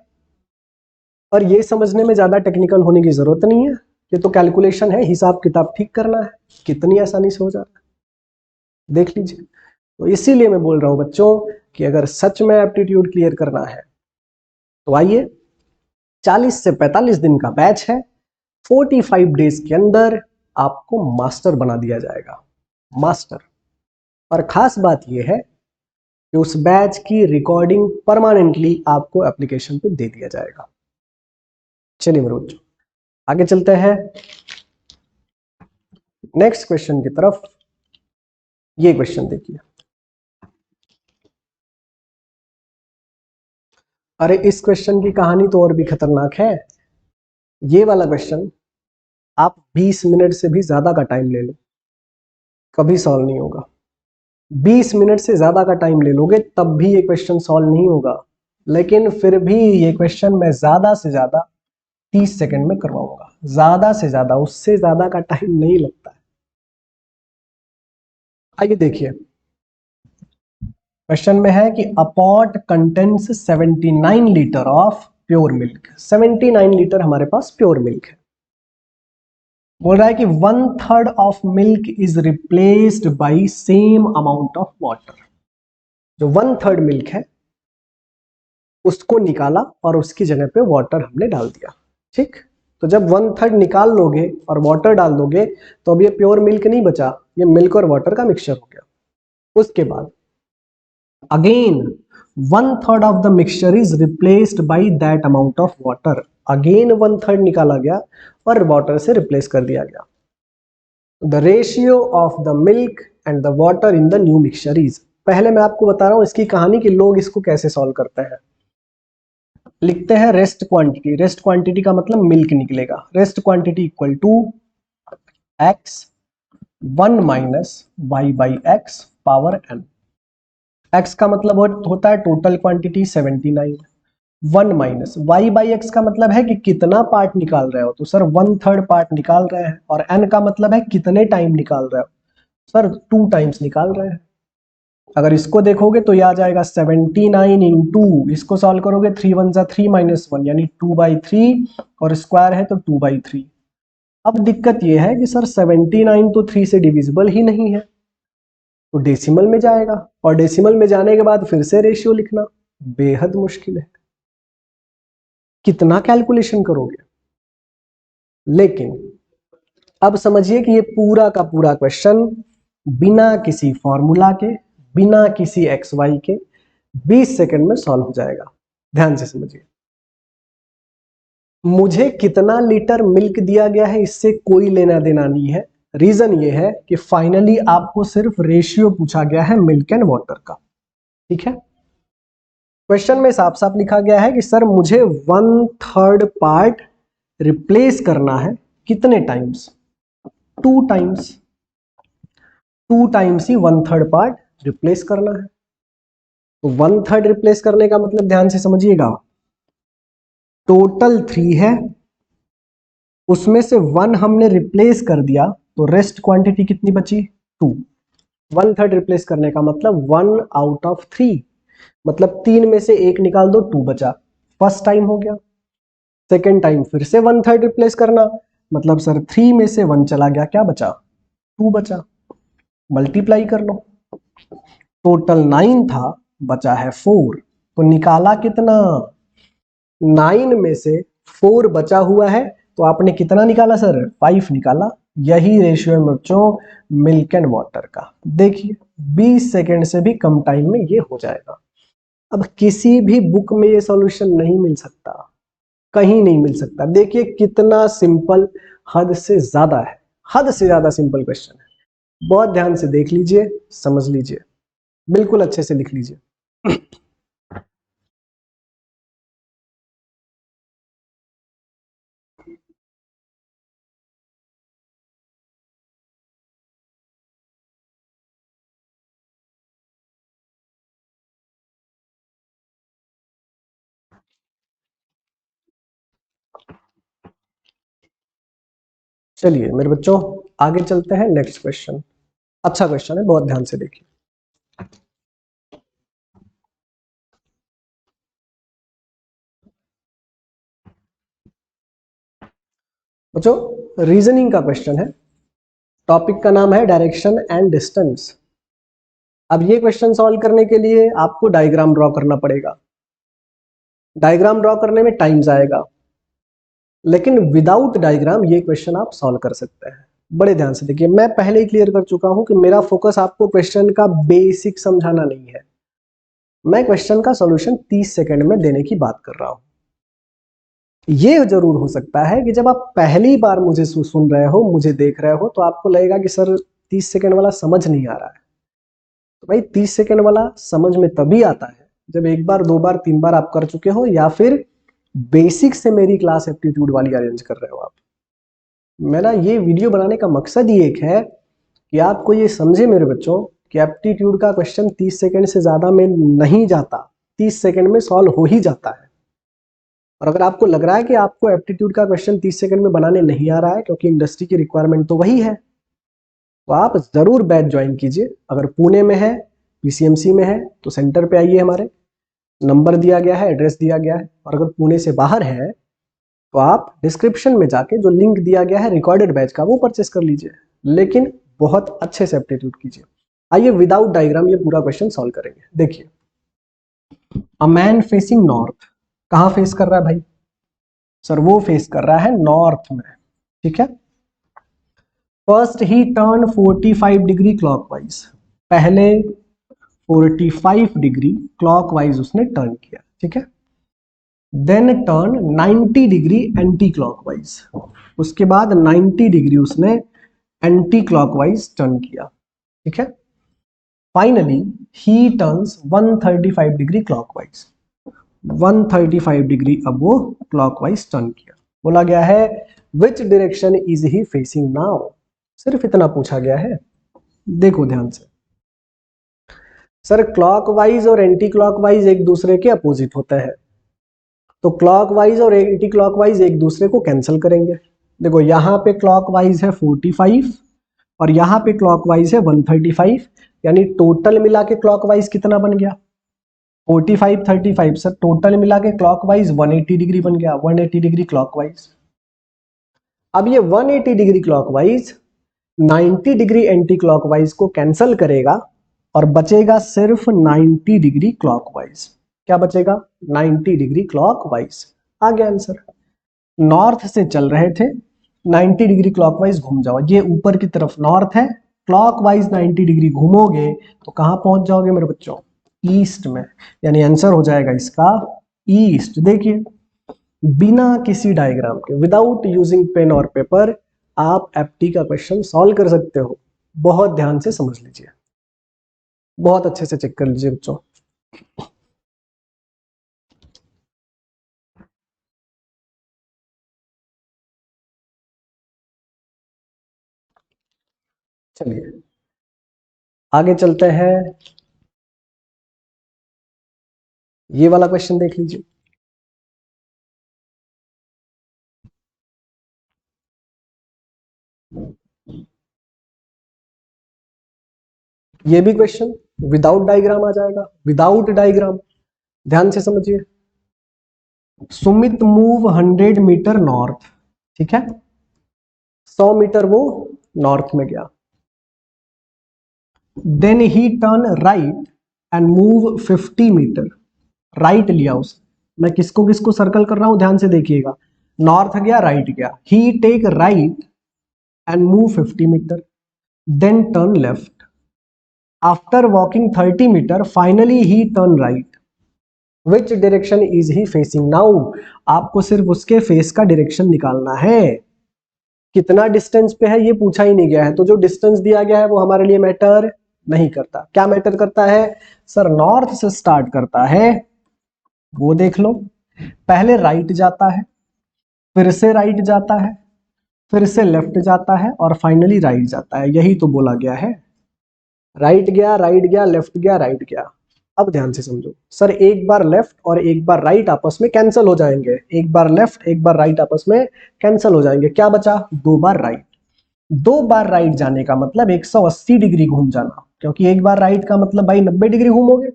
और ये समझने में ज्यादा टेक्निकल होने की जरूरत नहीं है, ये तो कैलकुलेशन है, हिसाब किताब ठीक करना है, कितनी आसानी से हो जाता है देख लीजिए। तो इसीलिए मैं बोल रहा हूं बच्चों कि अगर सच में एप्टीट्यूड क्लियर करना है तो आइए, 40 से 45 दिन का बैच है, 45 डेज के अंदर आपको मास्टर बना दिया जाएगा, मास्टर। और खास बात यह है कि उस बैच की रिकॉर्डिंग परमानेंटली आपको एप्लीकेशन पे दे दिया जाएगा। चलिए मेरे बच्चों आगे चलते हैं नेक्स्ट क्वेश्चन की तरफ। ये क्वेश्चन देखिए, अरे इस क्वेश्चन की कहानी तो और भी खतरनाक है। ये वाला क्वेश्चन आप 20 मिनट से भी ज्यादा का टाइम ले लो, कभी सॉल्व नहीं होगा। 20 मिनट से ज्यादा का टाइम ले लोगे तब भी ये क्वेश्चन सॉल्व नहीं होगा, लेकिन फिर भी ये क्वेश्चन मैं ज्यादा से ज्यादा 30 सेकंड में करवाऊंगा, ज्यादा से ज्यादा, उससे ज्यादा का टाइम नहीं लगता है। आइए देखिए, क्वेश्चन में है कि अ pot contains 79 litre of pure milk. 79 litre हमारे पास प्योर मिल्क है। बोल रहा है कि 1/3 of milk is replaced by same amount of water. जो 1/3 मिल्क है उसको निकाला और उसकी जगह पे वाटर हमने डाल दिया। ठीक, तो जब 1/3 निकाल लोगे और वाटर डाल दोगे तो अब ये प्योर मिल्क नहीं बचा, ये मिल्क और वाटर का मिक्सचर हो गया। उसके बाद again 1/3 of the mixture is replaced by that amount of water. Again 1/3 निकाला गया और वाटर से रिप्लेस कर दिया गया। The ratio of the milk and the water in the new mixture is. पहले मैं आपको बता रहा हूं इसकी कहानी कि लोग इसको कैसे सॉल्व करते हैं। लिखते हैं रेस्ट क्वांटिटी। रेस्ट क्वांटिटी का मतलब मिल्क निकलेगा। Rest quantity equal to x 1 minus y by x power n। x का मतलब होता है total quantity 79। 1 minus y by x का मतलब है कि कितना पार्ट निकाल रहे हो, तो सर 1/3 पार्ट निकाल रहे हैं। और n का मतलब है कितने टाइम निकाल रहे हो, सर 2 टाइम्स निकाल रहे हैं। अगर इसको देखोगे तो यह आ जाएगा 79 इंटू, इसको सॉल्व करोगे 3 1 जा 3 माइनस 1 यानी 2/3 और स्क्वायर है तो 2/3। अब दिक्कत यह है कि सर 79 तो 3 से डिविजिबल ही नहीं है, तो डेसिमल में जाएगा और डेसिमल में जाने के बाद फिर से रेशियो लिखना बेहद मुश्किल है। कितना कैलकुलेशन करोगे। लेकिन अब समझिए कि ये पूरा का पूरा क्वेश्चन बिना किसी फॉर्मूला के, बिना किसी एक्स वाई के 20 सेकंड में सॉल्व हो जाएगा। ध्यान से समझिए, मुझे कितना लीटर मिल्क दिया गया है इससे कोई लेना देना नहीं है। रीजन ये है कि फाइनली आपको सिर्फ रेशियो पूछा गया है मिल्क एंड वाटर का। ठीक है, क्वेश्चन में साफ साफ लिखा गया है कि सर मुझे 1/3 पार्ट रिप्लेस करना है, कितने टाइम्स, 2 टाइम्स। 2 टाइम्स ही 1/3 पार्ट रिप्लेस करना है। तो 1/3 रिप्लेस करने का मतलब ध्यान से समझिएगा, टोटल 3 है, उसमें से 1 हमने रिप्लेस कर दिया तो रेस्ट क्वांटिटी कितनी बची, 2। 1/3 रिप्लेस करने का मतलब 1 आउट ऑफ 3, मतलब 3 में से 1 निकाल दो, 2 बचा। फर्स्ट टाइम हो गया। सेकेंड टाइम फिर से 1/3 रिप्लेस करना, मतलब सर 3 में से 1 चला गया, क्या बचा, 2 बचा। मल्टीप्लाई कर लो, टोटल 9 था, बचा है 4, तो निकाला कितना, 9 में से 4 बचा हुआ है, तो आपने कितना निकाला सर, 5 निकाला। यही रेशियो है बच्चों मिल्क एंड वाटर का। देखिए 20 सेकेंड से भी कम टाइम में ये हो जाएगा। अब किसी भी बुक में ये सॉल्यूशन नहीं मिल सकता, कहीं नहीं मिल सकता। देखिए कितना सिंपल, हद से ज्यादा है, हद से ज्यादा सिंपल क्वेश्चन है। बहुत ध्यान से देख लीजिए, समझ लीजिए, बिल्कुल अच्छे से लिख लीजिए। चलिए मेरे बच्चों आगे चलते हैं, नेक्स्ट क्वेश्चन। अच्छा क्वेश्चन है, बहुत ध्यान से देखिए। बच्चों रीजनिंग का क्वेश्चन है, टॉपिक का नाम है डायरेक्शन एंड डिस्टेंस। अब ये क्वेश्चन सॉल्व करने के लिए आपको डायग्राम ड्रॉ करना पड़ेगा। डायग्राम ड्रॉ करने में टाइम जाएगा, लेकिन विदाउट डायग्राम ये क्वेश्चन आप सॉल्व कर सकते हैं। बड़े ध्यान से देखिए, मैं पहले ही क्लियर कर चुका हूं कि मेरा फोकस आपको क्वेश्चन का बेसिक समझाना नहीं है, मैं क्वेश्चन का सॉल्यूशन 30 सेकंड में देने की बात कर रहा हूं। ये जरूर हो सकता है कि जब आप पहली बार मुझे सुन रहे हो, मुझे देख रहे हो, तो आपको लगेगा कि सर 30 सेकंड वाला समझ नहीं आ रहा है। तो भाई 30 सेकंड वाला समझ में तभी आता है जब एक बार, दो बार, तीन बार आप कर चुके हो, या फिर बेसिक से मेरी क्लास एप्टीट्यूड वाली अरेंज कर रहे हो आप। मेरा ये वीडियो बनाने का मकसद ही एक है कि आपको ये समझे मेरे बच्चों कि एप्टीट्यूड का क्वेश्चन 30 सेकंड से ज्यादा में नहीं जाता, 30 सेकंड में सॉल्व हो ही जाता है। और अगर आपको लग रहा है कि आपको एप्टीट्यूड का क्वेश्चन 30 सेकंड में बनाने नहीं आ रहा है, क्योंकि इंडस्ट्री की रिक्वायरमेंट तो वही है, तो आप जरूर बैच ज्वाइन कीजिए। अगर पुणे में है, पीसीएमसी में है, तो सेंटर पे आइए, हमारे नंबर दिया गया है, एड्रेस दिया गया है। और अगर पुणे से बाहर है तो आप डिस्क्रिप्शन में जाके जो लिंक दिया गया है रिकॉर्डेड बैच का, वो परचेस कर लीजिए, लेकिन बहुत अच्छे से एप्टीट्यूड कीजिए। आइए विदाउट डायग्राम ये पूरा क्वेश्चन सॉल्व करेंगे। देखिए, अ मैन फेसिंग नॉर्थ, कहां फेस कर रहा है भाई? सर वो फेस कर रहा है नॉर्थ में, ठीक है। फर्स्ट ही टर्न 45 डिग्री क्लॉकवाइज, पहले 45 डिग्री क्लॉकवाइज उसने टर्न किया, ठीक है। Then turn 90 degree anticlockwise, उसके बाद 90 डिग्री उसने एंटी क्लॉकवाइज टर्न किया, ठीक है। Finally he turns 135 degree clockwise, 135 degree अब वो क्लॉकवाइज टर्न किया। बोला गया है विच direction is he facing now, सिर्फ इतना पूछा गया है। देखो ध्यान से, सर क्लॉकवाइज और एंटी क्लॉकवाइज एक दूसरे के अपोजिट होते हैं, तो क्लॉकवाइज और एंटी क्लॉकवाइज एक दूसरे को कैंसिल करेंगे। देखो यहाँ पे क्लॉकवाइज है 45 और यहाँ पे क्लॉकवाइज है 135, यानी टोटल मिला के क्लॉकवाइज कितना बन गया? 45 35 सर, टोटल मिला के क्लॉकवाइज 180 डिग्री बन गया, 180 डिग्री क्लॉकवाइज। अब ये 180 degree clockwise 90 degree anti clockwise को कैंसिल करेगा और बचेगा सिर्फ 90 डिग्री क्लॉकवाइज। क्या बचेगा? 90 डिग्री क्लॉकवाइज। आ गया आंसर। नॉर्थ से चल रहे थे, 90 डिग्री क्लॉकवाइज घूम जाओ, ये ऊपर की तरफ नॉर्थ है, क्लॉकवाइज 90 डिग्री घूमोगे तो कहां पहुंच जाओगे मेरे बच्चों? ईस्ट में, यानी आंसर हो जाएगा इसका ईस्ट। देखिए, बिना किसी डायग्राम के, विदाउट यूजिंग पेन और पेपर, आप एप्टी का क्वेश्चन सॉल्व कर सकते हो। बहुत ध्यान से समझ लीजिए, बहुत अच्छे से चेक कर लीजिए बच्चों। चलिए आगे चलते हैं, ये वाला क्वेश्चन देख लीजिए। ये भी क्वेश्चन विदाउट डायग्राम आ जाएगा, विदाउट डायग्राम। ध्यान से समझिए, सुमित मूव 100 मीटर नॉर्थ, ठीक है, 100 मीटर वो नॉर्थ में गया। Then he turn right and move 50 metre, right लिया उस, मैं किसको किसको सर्कल कर रहा हूं, ध्यान से देखिएगा। नॉर्थ गया, राइट गया, he take right and move 50 metre, then turn left. After walking 30 metre finally he turn right. Which direction is he facing now? आपको सिर्फ उसके फेस का डायरेक्शन निकालना है। कितना डिस्टेंस पे है ये पूछा ही नहीं गया है, तो जो डिस्टेंस दिया गया है वो हमारे लिए मैटर नहीं करता। क्या मैटर करता है? सर नॉर्थ से स्टार्ट करता है, वो देख लो, पहले राइट जाता है, फिर से राइट जाता है, फिर से लेफ्ट जाता है और फाइनली राइट जाता है। यही तो बोला गया है, राइट गया, राइट गया, लेफ्ट गया, राइट गया। अब ध्यान से समझो, सर एक बार लेफ्ट और एक बार राइट आपस में कैंसिल हो जाएंगे, एक बार लेफ्ट एक बार राइट आपस में कैंसिल हो जाएंगे, क्या बचा? दो बार राइट। दो बार राइट जाने का मतलब 180 डिग्री घूम जाना, क्योंकि एक बार राइट का मतलब भाई 90 डिग्री घूमोगे।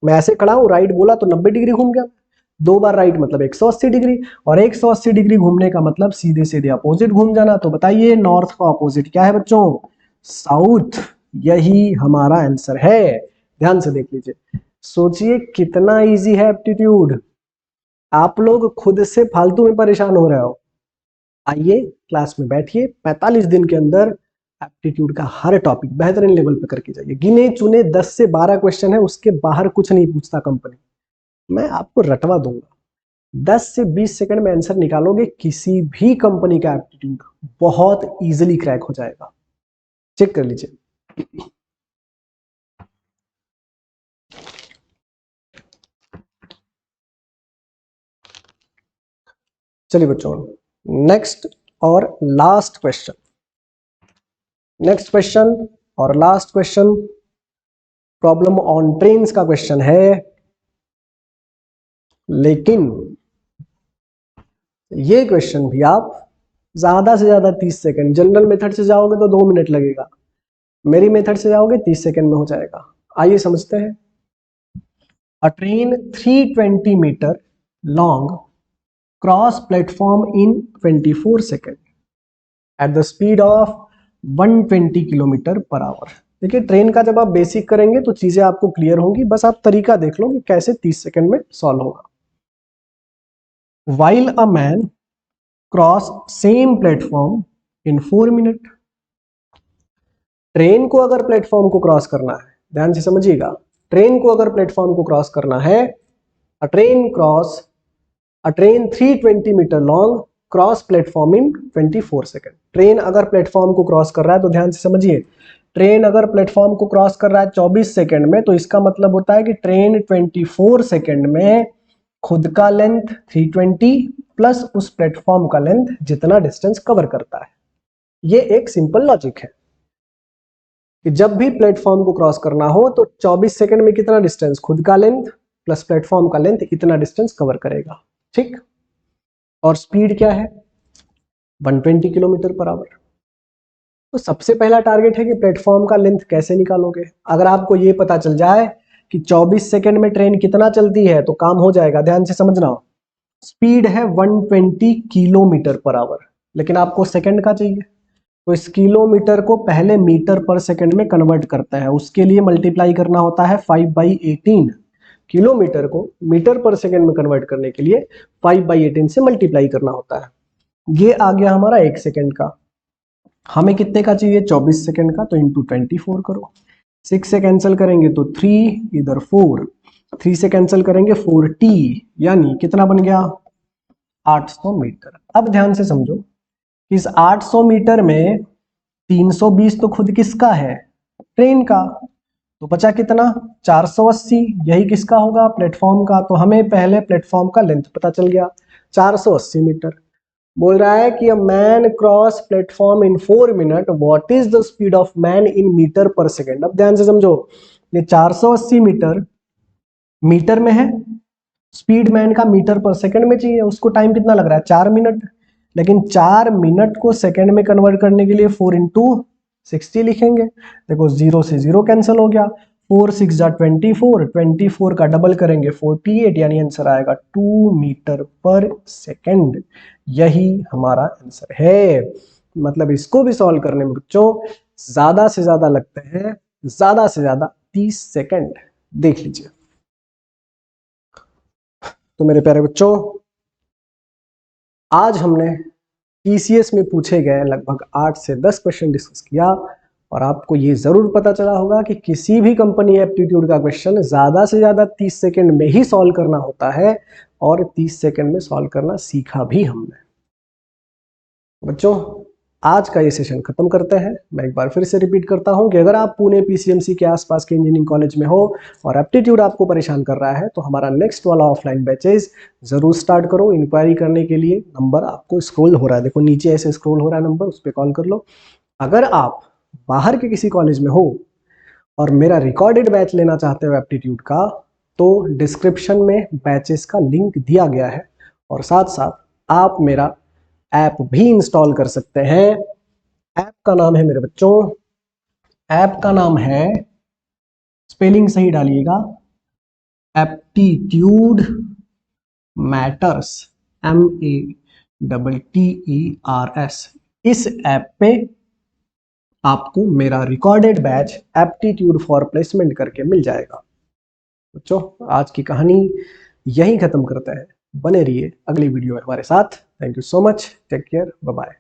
मैं ऐसे खड़ा हूं, राइट बोला तो 90 डिग्री घूम गया। दो बार राइट मतलब 180 डिग्री, और 180 डिग्री घूमने का मतलब सीधे सीधे अपोजिट घूम जाना। तो बताइए नॉर्थ का अपोजिट क्या है बच्चों? साउथ। यही हमारा आंसर है। ध्यान से देख लीजिए, सोचिए कितना इजी है एप्टीट्यूड। आप लोग खुद से फालतू में परेशान हो रहे हो। आइए क्लास में बैठिए, 45 दिन के अंदर एप्टीट्यूड का हर टॉपिक बेहतरीन लेवल पे करके जाइए। गिने चुने 10 से 12 क्वेश्चन है, उसके बाहर कुछ नहीं पूछता कंपनी, मैं आपको रटवा दूंगा। 10 से 20 सेकंड में आंसर निकालोगे, किसी भी कंपनी का एप्टीट्यूड बहुत इजीली क्रैक हो जाएगा। चेक कर लीजिए। चलिए बच्चों, नेक्स्ट और लास्ट क्वेश्चन, नेक्स्ट क्वेश्चन और last question problem on trains का क्वेश्चन है, लेकिन ये क्वेश्चन भी आप ज्यादा से ज्यादा 30 सेकंड, जनरल मेथड से जाओगे तो 2 मिनट लगेगा, मेरी मेथड से जाओगे 30 सेकंड में हो जाएगा। आइए समझते हैं। A train 320 metre long cross platform in 24 second at the speed of 120 kilometre per hour. देखिए, ट्रेन का जब आप बेसिक करेंगे तो चीजें आपको क्लियर होंगी, बस आप तरीका देख लो कि कैसे 30 सेकंड में सॉल्व होगा। While a man cross same platform in 4 minute. Train को अगर प्लेटफॉर्म को क्रॉस करना है, ध्यान से समझिएगा, ट्रेन को अगर प्लेटफॉर्म को क्रॉस करना है, a train 320 metre long cross platform in 24 second. Train अगर प्लेटफॉर्म को क्रॉस कर रहा है तो ध्यान से समझिए, ट्रेन अगर प्लेटफॉर्म को क्रॉस कर रहा है 24 सेकंड में, तो इसका मतलब होता है कि ट्रेन 24 सेकंड में खुद का लेंथ 320 प्लस उस प्लेटफॉर्म का लेंथ जितना डिस्टेंस कवर करता है। ये एक सिंपल लॉजिक है कि जब भी प्लेटफॉर्म को क्रॉस करना हो तो 24 सेकंड में कितना डिस्टेंस, खुद का लेंथ प्लस प्लेटफॉर्म का लेंथ, इतना डिस्टेंस कवर करेगा। ठीक, और स्पीड क्या है, 120 किलोमीटर पर आवर। तो सबसे पहला टारगेट है कि प्लेटफॉर्म का लेंथ कैसे निकालोगे। अगर आपको ये पता चल जाए कि 24 सेकंड में ट्रेन कितना चलती है तो काम हो जाएगा। ध्यान से समझना, स्पीड है 120 किलोमीटर पर आवर, लेकिन आपको सेकंड का चाहिए, तो इस किलोमीटर को पहले मीटर पर सेकंड में कन्वर्ट करता है, उसके लिए मल्टीप्लाई करना होता है 5/18। किलोमीटर को मीटर पर सेकंड में कन्वर्ट करने के लिए 5/18 से मल्टीप्लाई करना होता है। ये आ गया हमारा 1 सेकंड का। हमें कितने का चाहिए, 24 सेकंड का, तो इंटू 24 करो। 6 से कैंसिल करेंगे तो 3, इधर 4, 3 से कैंसिल करेंगे 4t, यानी कितना बन गया, 800 मीटर। अब ध्यान से समझो, इस 800 मीटर में 320 तो खुद किसका है, ट्रेन का, तो बचा कितना, 480, यही किसका होगा, प्लेटफॉर्म का। तो हमें पहले प्लेटफॉर्म का लेंथ पता चल गया, 480 मीटर। बोल रहा है कि a man cross platform in 4 minute, what is the speed of man in metre per second. अब ध्यान से समझो, ये 480 मीटर मीटर में है, स्पीड मैन का मीटर पर सेकंड में चाहिए, उसको टाइम कितना लग रहा है, 4 मिनट। लेकिन 4 मिनट को सेकंड में कन्वर्ट करने के लिए 4 इंटू 60 लिखेंगे। देखो 0 से 0 कैंसिल हो गया, 4 6 जा 24, 24 का डबल करेंगे 48, यानी आंसर आएगा 2 मीटर पर सेकंड। यही हमारा आंसर है। मतलब इसको भी सॉल्व करने में बच्चों ज्यादा से ज्यादा लगते हैं, ज्यादा से ज्यादा 30 सेकंड। देख लीजिए। तो मेरे प्यारे बच्चों, आज हमने टीसीएस में पूछे गए लगभग 8 से 10 क्वेश्चन डिस्कस किया, और आपको ये जरूर पता चला होगा कि किसी भी कंपनी एप्टीट्यूड का क्वेश्चन ज्यादा से ज्यादा 30 सेकंड में ही सॉल्व करना होता है, और 30 सेकंड में सॉल्व करना सीखा भी हमने। बच्चों, आज का ये सेशन खत्म करते हैं। मैं एक बार फिर से रिपीट करता हूं कि अगर आप पुणे पीसीएमसी के आसपास के इंजीनियरिंग कॉलेज में हो और एप्टीट्यूड आपको परेशान कर रहा है, तो हमारा नेक्स्ट वाला ऑफलाइन बैचेज जरूर स्टार्ट करो। इंक्वायरी करने के लिए नंबर आपको स्क्रॉल हो रहा है, देखो नीचे ऐसे स्क्रॉल हो रहा है नंबर, उस पर कॉल कर लो। अगर आप बाहर के किसी कॉलेज में हो और मेरा रिकॉर्डेड बैच लेना चाहते हो एप्टीट्यूड का, तो डिस्क्रिप्शन में बैचेस का लिंक दिया गया है, और साथ साथ आप मेरा ऐप भी इंस्टॉल कर सकते हैं। ऐप का नाम है मेरे बच्चों, ऐप का नाम है, स्पेलिंग सही डालिएगा, एप्टीट्यूड मैटर्स, METTERS। इस ऐप पे आपको मेरा recorded batch aptitude for placement करके मिल जाएगा। बच्चों, आज की कहानी यहीं खत्म करते हैं। बने रहिए अगली वीडियो में हमारे साथ। Thank you so much, take care, bye bye.